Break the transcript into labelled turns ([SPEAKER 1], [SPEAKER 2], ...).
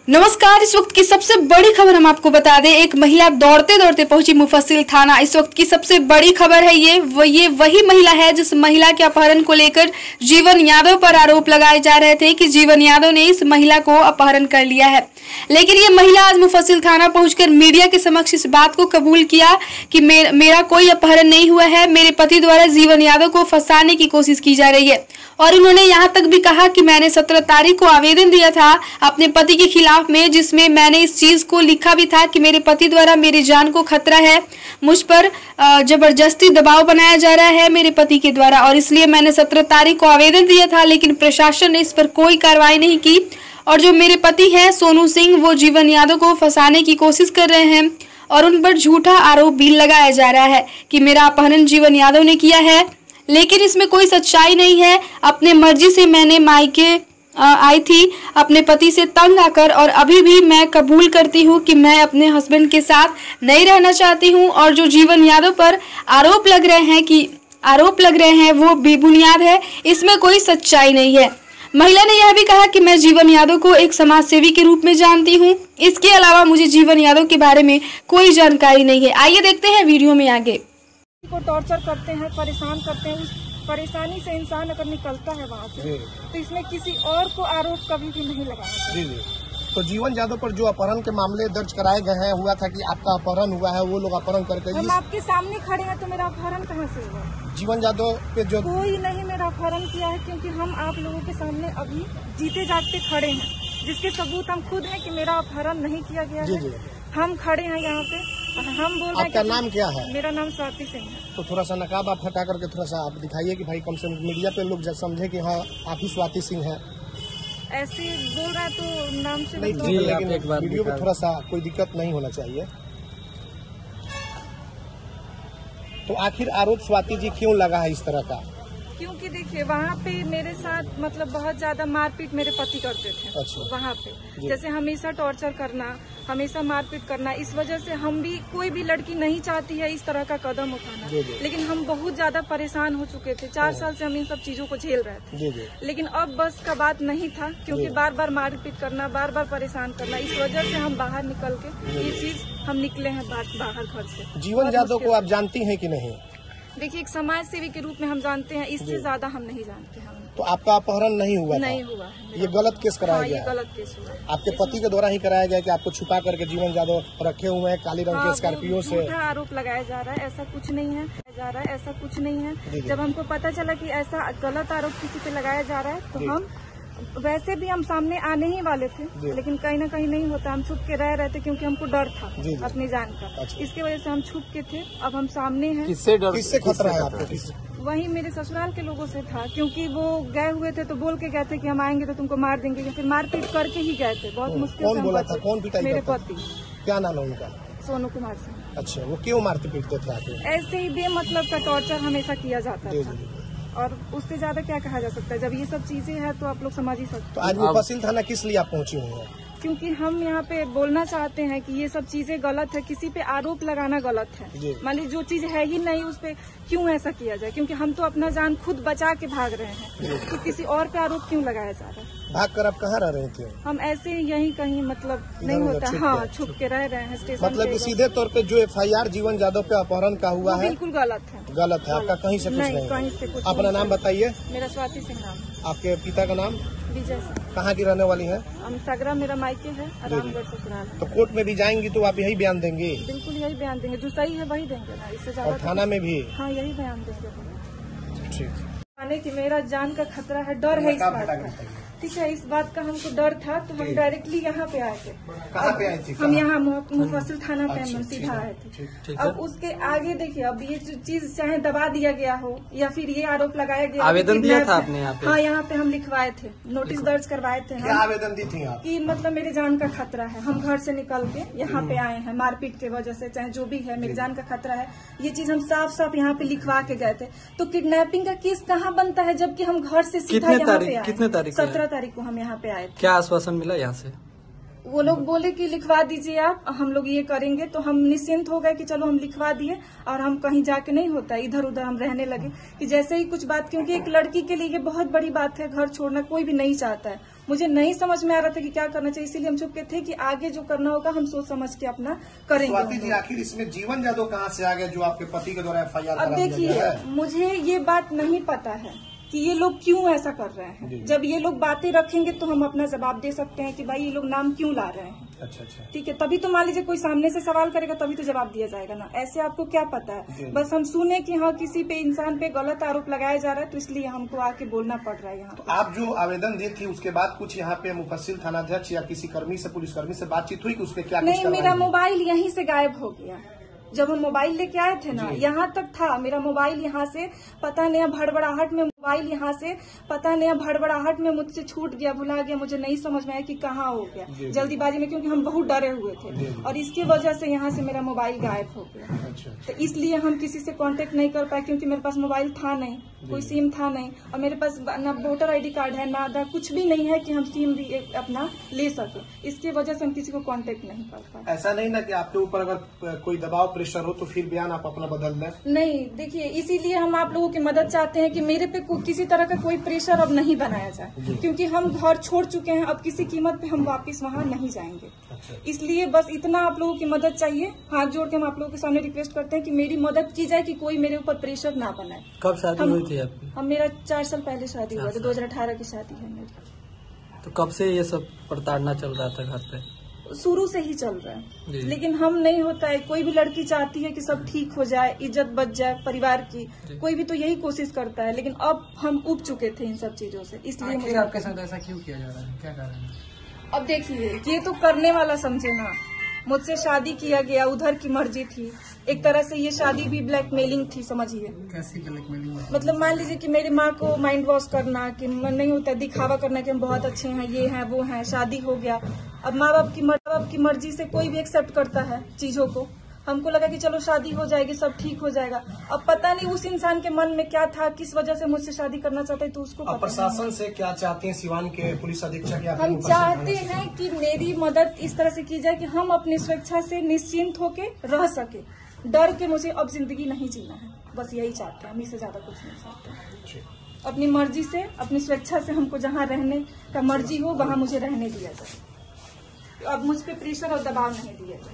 [SPEAKER 1] नमस्कार। इस वक्त की सबसे बड़ी खबर हम आपको बता दें, एक महिला दौड़ते दौड़ते पहुंची मुफस्सिल थाना। इस वक्त की सबसे बड़ी खबर है ये वही महिला है जिस महिला के अपहरण को लेकर जीवन यादव पर आरोप लगाए जा रहे थे कि जीवन यादव ने इस महिला को अपहरण कर लिया है। लेकिन ये महिला आज मुफस्सिल थाना पहुंचकर मीडिया के समक्ष इस बात को कबूल किया कि मेरा कोई अपहरण नहीं हुआ है, मेरे पति द्वारा जीवन यादव को फंसाने की कोशिश की जा रही है। और उन्होंने यहाँ तक भी कहा कि मैंने 17 तारीख को आवेदन दिया था अपने पति के खिलाफ में, जिसमें मैंने इस चीज को लिखा भी था कि मेरे पति द्वारा मेरी जान को खतरा है, मुझ पर जबरदस्ती दबाव बनाया जा रहा है मेरे पति के द्वारा, और इसलिए मैंने 17 तारीख को आवेदन दिया था। लेकिन प्रशासन ने इस पर कोई कार्रवाई नहीं की और जो मेरे पति हैं सोनू सिंह, वो जीवन यादव को फंसाने की कोशिश कर रहे हैं और उन पर झूठा आरोप भी लगाया जा रहा है कि मेरा अपहरण जीवन यादव ने किया है। लेकिन इसमें कोई सच्चाई नहीं है। अपने मर्जी से मैंने मायके आई थी अपने पति से तंग आकर, और अभी भी मैं कबूल करती हूँ कि मैं अपने हस्बैंड के साथ नहीं रहना चाहती हूँ। और जो जीवन यादव पर आरोप लग रहे हैं वो बेबुनियाद है, इसमें कोई सच्चाई नहीं है। महिला ने यह भी कहा कि मैं जीवन यादव को एक समाज सेवी के रूप में जानती हूँ, इसके अलावा मुझे जीवन यादव के बारे में कोई जानकारी नहीं है। आइए देखते हैं वीडियो में आगे।
[SPEAKER 2] को टॉर्चर करते हैं, परेशान करते हैं, उस परेशानी से इंसान अगर निकलता है वहाँ से तो इसमें किसी और को आरोप कभी भी नहीं लगाना चाहिए।
[SPEAKER 3] तो जीवन यादव पर जो अपहरण के मामले दर्ज कराए गए हैं, हुआ था कि आपका अपहरण हुआ है, वो लोग अपहरण करके
[SPEAKER 2] हम आपके सामने खड़े हैं तो मेरा अपहरण कहाँ से हुआ?
[SPEAKER 3] जीवन यादव पे जो
[SPEAKER 2] कोई नहीं मेरा अपहरण किया है, क्योंकि हम आप लोगों के सामने अभी जीते जागते खड़े हैं, जिसके सबूत हम खुद हैं कि मेरा अपहरण नहीं किया गया है। हम खड़े हैं यहाँ पे और हम बोल रहे हैं।
[SPEAKER 3] आपका नाम क्या है?
[SPEAKER 2] मेरा नाम स्वाति सिंह है।
[SPEAKER 3] तो थोड़ा सा नकाब आप हटा करके थोड़ा सा आप दिखाइए कि भाई कम से कम मीडिया पे लोग समझे कि हाँ आप ही स्वाति सिंह है।
[SPEAKER 2] ऐसे बोल रहा है तो नाम से
[SPEAKER 3] नहीं, लेकिन वीडियो पे थोड़ा सा कोई दिक्कत नहीं होना चाहिए। तो आखिर आरोप स्वाति जी क्यों लगा है इस तरह का?
[SPEAKER 2] क्योंकि देखिए वहाँ पे मेरे साथ मतलब बहुत ज्यादा मारपीट मेरे पति करते थे।
[SPEAKER 3] अच्छा।
[SPEAKER 2] वहाँ पे जैसे हमेशा टॉर्चर करना, हमेशा मारपीट करना, इस वजह से हम भी, कोई भी लड़की नहीं चाहती है इस तरह का कदम उठाना, लेकिन हम बहुत ज्यादा परेशान हो चुके थे। 4 साल से हम इन सब चीजों को झेल रहे थे, लेकिन अब बस का बात नहीं था, क्योंकि बार बार मारपीट करना, बार बार परेशान करना, इस वजह से हम बाहर निकल के ये चीज हम निकले हैं बाहर घर से।
[SPEAKER 3] जीवन यादव को आप जानती हैं कि नहीं?
[SPEAKER 2] देखिए एक समाज सेवी के रूप में हम जानते हैं, इससे ज्यादा हम नहीं जानते हैं।
[SPEAKER 3] तो आपका अपहरण नहीं हुआ?
[SPEAKER 2] नहीं हुआ है।
[SPEAKER 3] ये गलत केस कराया गया?
[SPEAKER 2] ये गलत केस हुआ है।
[SPEAKER 3] आपके पति के द्वारा ही कराया गया कि आपको छुपा करके जीवन यादव रखे हुए हैं काली रंग के स्कॉर्पियो से?
[SPEAKER 2] आरोप लगाया जा रहा है, ऐसा कुछ नहीं है। जब हमको पता चला कि ऐसा गलत आरोप किसी पे लगाया जा रहा है तो हम वैसे भी हम सामने आने ही वाले थे, लेकिन कहीं ना कहीं नहीं होता, हम छुप के रह रहे थे क्योंकि हमको डर था अपनी जान का। अच्छा। इसके वजह से हम छुप के थे। अब हम सामने हैं।
[SPEAKER 3] किससे खतरा है आपको?
[SPEAKER 2] वही मेरे ससुराल के लोगों से था, क्योंकि वो गए हुए थे तो बोल के गए थे कि हम आएंगे तो तुमको मार देंगे, या फिर मारपीट करके ही गए थे। बहुत मुश्किल।
[SPEAKER 3] कौन बोला था? कौन पिटाई?
[SPEAKER 2] मेरे पति।
[SPEAKER 3] क्या नाम है उनका?
[SPEAKER 2] सोनू कुमार सिंह।
[SPEAKER 3] अच्छा, वो क्यों मारते पीटते थे आपको?
[SPEAKER 2] ऐसे ही बेमतलब का टॉर्चर हमेशा किया जाता था, और उससे ज्यादा क्या कहा जा सकता है। जब ये सब चीजें हैं तो आप लोग समझ ही सकते।
[SPEAKER 3] तो आज मुफस्सिल थाना किस लिए आप पहुंची हुई हैं?
[SPEAKER 2] क्योंकि हम यहाँ पे बोलना चाहते हैं कि ये सब चीजें गलत है, किसी पे आरोप लगाना गलत है। मान लीजिए जो चीज है ही नहीं उस पे क्यों ऐसा किया जाए, क्योंकि हम तो अपना जान खुद बचा के भाग रहे हैं, तो किसी और पे आरोप क्यों लगाया जा रहा है?
[SPEAKER 3] भाग कर आप कहाँ रह रहे थे?
[SPEAKER 2] हम ऐसे यहीं कहीं मतलब नहीं होता, हाँ छुप के रह रहे हैं स्टेशन।
[SPEAKER 3] मतलब कि सीधे तौर पे जो FIR जीवन यादव पे अपहरण का हुआ है
[SPEAKER 2] बिल्कुल गलत है।
[SPEAKER 3] गलत है, आपका कहीं से कुछ नहीं?
[SPEAKER 2] कहीं से कुछ।
[SPEAKER 3] अपना नाम बताइए।
[SPEAKER 2] मेरा स्वाति सिंह नाम।
[SPEAKER 3] आपके पिता का नाम?
[SPEAKER 2] विजय सिंह।
[SPEAKER 3] कहाँ की रहने वाली है?
[SPEAKER 2] हम सगरा मेरा मायके है, रामगढ़ ससुराल।
[SPEAKER 3] तो कोर्ट में भी जाएंगी तो आप यही बयान देंगे?
[SPEAKER 2] बिल्कुल यही बयान देंगे, जो सही है वही देंगे ना, इससे ज्यादा।
[SPEAKER 3] और थाना में भी?
[SPEAKER 2] हाँ यही बयान देंगे।
[SPEAKER 3] ठीक।
[SPEAKER 2] माने कि मेरा जान का खतरा है, डर है इस बात का, ठीक है। इस बात का हमको डर था तो हम डायरेक्टली यहाँ पे आए थे।
[SPEAKER 3] कहाँ पे आए थे?
[SPEAKER 2] हम यहाँ मुफस्सिल थाना पे हम सीधा आए थे। अब उसके आगे देखिए, अब ये चीज चाहे दबा दिया गया हो या फिर ये आरोप लगाया गया,
[SPEAKER 4] आवेदन दिया था आपने यहाँ पे?
[SPEAKER 2] हाँ यहाँ पे हम लिखवाए थे, नोटिस दर्ज करवाए थे।
[SPEAKER 3] क्या आवेदन दी थी आप?
[SPEAKER 2] कि मतलब मेरे जान का खतरा है, हम घर से निकल के यहाँ पे आए हैं मारपीट के वजह से, चाहे जो भी है मेरी जान का खतरा है, ये चीज हम साफ साफ यहाँ पे लिखवा के गए थे। तो किडनैपिंग का केस कहाँ बनता है जबकि हम घर से सीधा यहाँ पे आए?
[SPEAKER 4] कितने तारीख?
[SPEAKER 2] 17 तारीख को हम यहाँ पे आए थे।
[SPEAKER 4] क्या आश्वासन मिला यहाँ से?
[SPEAKER 2] वो लोग बोले कि लिखवा दीजिए आप, हम लोग ये करेंगे। तो हम निश्चिंत हो गए कि चलो हम लिखवा दिए, और हम कहीं जाके नहीं होता, इधर उधर हम रहने लगे कि जैसे ही कुछ बात, क्योंकि एक लड़की के लिए ये बहुत बड़ी बात है, घर छोड़ना कोई भी नहीं चाहता है। मुझे नहीं समझ में आ रहा था कि क्या करना चाहिए, इसीलिए हम चुप के थे कि आगे जो करना होगा हम सोच समझ के अपना
[SPEAKER 3] स्वाति जी,
[SPEAKER 2] करेंगे।
[SPEAKER 3] आखिर इसमें जीवन यादव कहाँ से आ गए जो आपके पति के द्वारा FIR
[SPEAKER 2] अब देखिए, मुझे ये बात नहीं पता है कि ये लोग क्यों ऐसा कर रहे हैं। जब ये लोग बातें रखेंगे तो हम अपना जवाब दे सकते हैं कि भाई ये लोग नाम क्यों ला रहे हैं।
[SPEAKER 3] अच्छा,
[SPEAKER 2] ठीक है, तभी तो मान लीजिए कोई सामने से सवाल करेगा तभी तो जवाब दिया जाएगा ना। ऐसे आपको क्या पता है, बस हम सुने कि हाँ किसी पे इंसान पे गलत आरोप लगाया जा रहा है तो इसलिए हमको आके बोलना पड़ रहा है यहाँ।
[SPEAKER 3] तो आप जो आवेदन दी थी उसके बाद कुछ यहाँ पे मुफस्सिल थानाध्यक्ष या किसी कर्मी से, पुलिसकर्मी से बातचीत हुई कि उसपे क्या?
[SPEAKER 2] नहीं, मेरा मोबाइल यहीं से गायब हो गया। जब हम मोबाइल लेके आए थे ना, यहाँ तक था मेरा मोबाइल, यहाँ से पता नहीं भड़बड़ाहट में मोबाइल यहाँ से पता नहीं भड़बड़ाहट में मुझसे छूट गया, भुला गया, मुझे नहीं समझ में आया कि कहाँ हो गया जल्दीबाजी में, क्योंकि हम बहुत डरे हुए थे और इसकी वजह से यहाँ से मेरा मोबाइल गायब हो गया। तो इसलिए हम किसी से कांटेक्ट नहीं कर पाए क्योंकि मेरे पास मोबाइल था नहीं, कोई सिम था नहीं और मेरे पास ना वोटर ID कार्ड है, ना आधार, कुछ भी नहीं है कि हम सिम भी अपना ले सके। इसकी वजह से हम किसी को कांटेक्ट नहीं कर पाए।
[SPEAKER 3] ऐसा नहीं ना कि आपके ऊपर अगर कोई दबाव प्रेशर हो तो फिर बयान आप अपना बदल दें?
[SPEAKER 2] नहीं, देखिए इसीलिए हम आप लोगों की मदद चाहते हैं कि मेरे पे किसी तरह का कोई प्रेशर अब नहीं बनाया जाए, क्योंकि हम घर छोड़ चुके हैं, अब किसी कीमत पे हम वापस वहाँ नहीं जाएंगे। इसलिए बस इतना आप लोगों की मदद चाहिए, हाथ जोड़ के हम आप लोगों के सामने रिक्वेस्ट करते हैं कि मेरी मदद की जाए कि कोई मेरे ऊपर प्रेशर ना बनाए।
[SPEAKER 4] कब शादी हुई थी आपकी?
[SPEAKER 2] हम मेरा 4 साल पहले शादी हुआ था, 2018 की शादी है मेरी।
[SPEAKER 4] तो कब से ये सब प्रताड़ना चल रहा था घर पे?
[SPEAKER 2] शुरू से ही चल रहा है, लेकिन हम नहीं होता है। कोई भी लड़की चाहती है कि सब ठीक हो जाए, इज्जत बच जाए परिवार की, कोई भी तो यही कोशिश करता है, लेकिन अब हम उब चुके थे इन सब चीजों से। इसलिए मुझे
[SPEAKER 4] आपके साथ ऐसा क्यों किया जा रहा है, क्या कारण है?
[SPEAKER 2] अब देखिए, ये तो करने वाला समझे ना, मुझसे शादी किया गया, उधर की मर्जी थी। एक तरह से ये शादी भी ब्लैकमेलिंग थी, समझिए।
[SPEAKER 4] कैसी ब्लैकमेलिंग?
[SPEAKER 2] मतलब मान लीजिए कि मेरी माँ को माइंड वॉश करना, कि मन नहीं होता दिखावा करना कि हम बहुत अच्छे हैं, ये हैं वो हैं, शादी हो गया। अब माँ बाप की मर्जी से कोई भी एक्सेप्ट करता है चीजों को। हमको लगा कि चलो शादी हो जाएगी, सब ठीक हो जाएगा। अब पता नहीं उस इंसान के मन में क्या था, किस वजह से मुझसे शादी करना चाहता है, तो उसको पता।
[SPEAKER 3] प्रशासन से क्या चाहते हैं सिवान के पुलिस अधीक्षक?
[SPEAKER 2] हम चाहते हैं कि मेरी मदद इस तरह से की जाए कि हम अपनी स्वेच्छा से निश्चिंत होके रह सके। डर के मुझे अब जिंदगी नहीं जीना है, बस यही चाहते हैं, हम इससे ज्यादा कुछ नहीं चाहते। अपनी मर्जी से, अपनी स्वेच्छा से हमको जहाँ रहने का मर्जी हो वहाँ मुझे रहने दिया जाए। अब मुझ पे प्रेशर और दबाव नहीं दिया जाए।